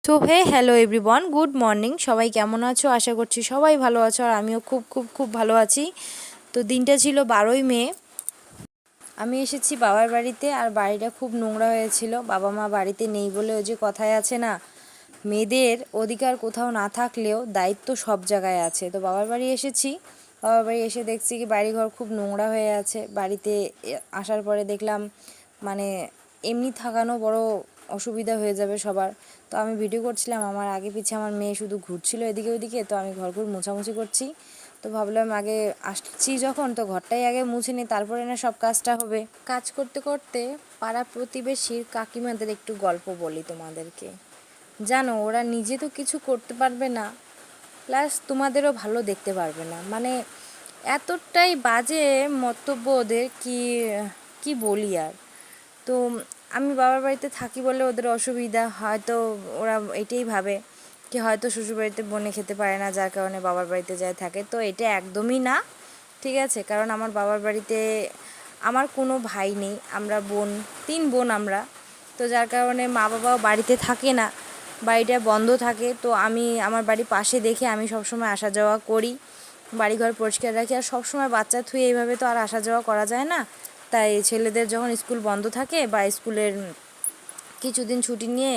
তো hello everyone, good morning. সবাই কেমন আছো? আশা করছি সবাই ভালো আছো, আর আমিও খুব খুব খুব ভালো আছি। তো দিনটা ছিল 12ই মে। আমি এসেছি বাবার বাড়িতে, আর বাড়িটা খুব নোংরা হয়েছিল। বাবা মা বাড়িতে নেই বলে ওই যে কথায় আছে না, মেয়েদের অধিকার কোথাও না থাকলেও দায়িত্ব সব জায়গায় আছে। তো বাবার বাড়ি এসেছি, বাবার বাড়ি এসে দেখছি কি বাড়িঘর খুব নোংরা হয়ে আছে। বাড়িতে আসার পরে দেখলাম মানে এমনি থাকানো বড় অসুবিধা হয়ে যাবে সবার। তো আমি ভিডিও করছিলাম, আমার আগে পিছে আমার মেয়ে শুধু ঘুরছিল এদিকে ওইদিকে। তো আমি ঘর মোছামুছি করছি। তো ভাবলাম আগে আসছি যখন, তো ঘরটাই আগে মুছে নিই, তারপরে না সব কাজটা হবে। কাজ করতে করতে পাড়া প্রতিবেশীর কাকিমাদের একটু গল্প বলি তোমাদেরকে। জানো, ওরা নিজে তো কিছু করতে পারবে না, প্লাস তোমাদেরও ভালো দেখতে পারবে না। মানে এতটাই বাজে মন্তব্য ওদের, কি কি বলি আর। তো আমি বাবার বাড়িতে থাকি বলে ওদের অসুবিধা, হয়তো ওরা এটাই ভাবে কি হয়তো শ্বশুরবাড়িতে বনে খেতে পারে না, যার কারণে বাবার বাড়িতে যায় থাকে। তো এটা একদমই না, ঠিক আছে? কারণ আমার বাবার বাড়িতে আমার কোনো ভাই নেই, আমরা তিন বোন আমরা। তো যার কারণে মা বাবাও বাড়িতে থাকে না, বাড়িটা বন্ধ থাকে। তো আমি আমার বাড়ির পাশে দেখে আমি সবসময় আসা যাওয়া করি, বাড়িঘর পরিষ্কার রাখি। আর সবসময় বাচ্চা থুয়ে এইভাবে তো আর আসা যাওয়া করা যায় না। তাই ছেলেদের যখন স্কুল বন্ধ থাকে বা স্কুলের কিছুদিন ছুটি নিয়ে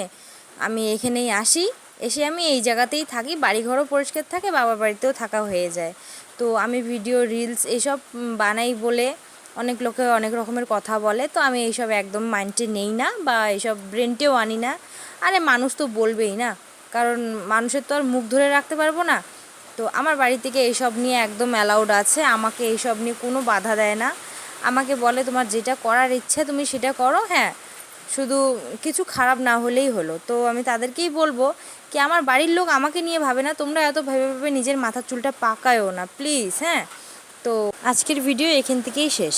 আমি এখানেই আসি, এসে আমি এই জায়গাতেই থাকি। বাড়িঘরও পরিষ্কার থাকে, বাবার বাড়িতেও থাকা হয়ে যায়। তো আমি ভিডিও রিলস এইসব বানাই বলে অনেক লোকে অনেক রকমের কথা বলে। তো আমি এইসব একদম মাইন্ডে নেই না, বা এইসব ব্রেনটেও আনি না। আরে মানুষ তো বলবেই না, কারণ মানুষের তো আর মুখ ধরে রাখতে পারবো না। তো আমার বাড়ি থেকে এইসব নিয়ে একদম অ্যালাউড আছে, আমাকে এইসব নিয়ে কোনো বাধা দেয় না। আমাকে বলে তোমার যেটা করার ইচ্ছে তুমি সেটা করো, হ্যাঁ, শুধু কিছু খারাপ না হলেই হলো। তো আমি তাদেরকেই বলবো কি আমার বাড়ির লোক আমাকে নিয়ে ভাবে না, তোমরা এত ভেবে ভেবে নিজের মাথার চুলটা পাকায়ও না প্লিজ, হ্যাঁ। তো আজকের ভিডিও এখান থেকেই শেষ।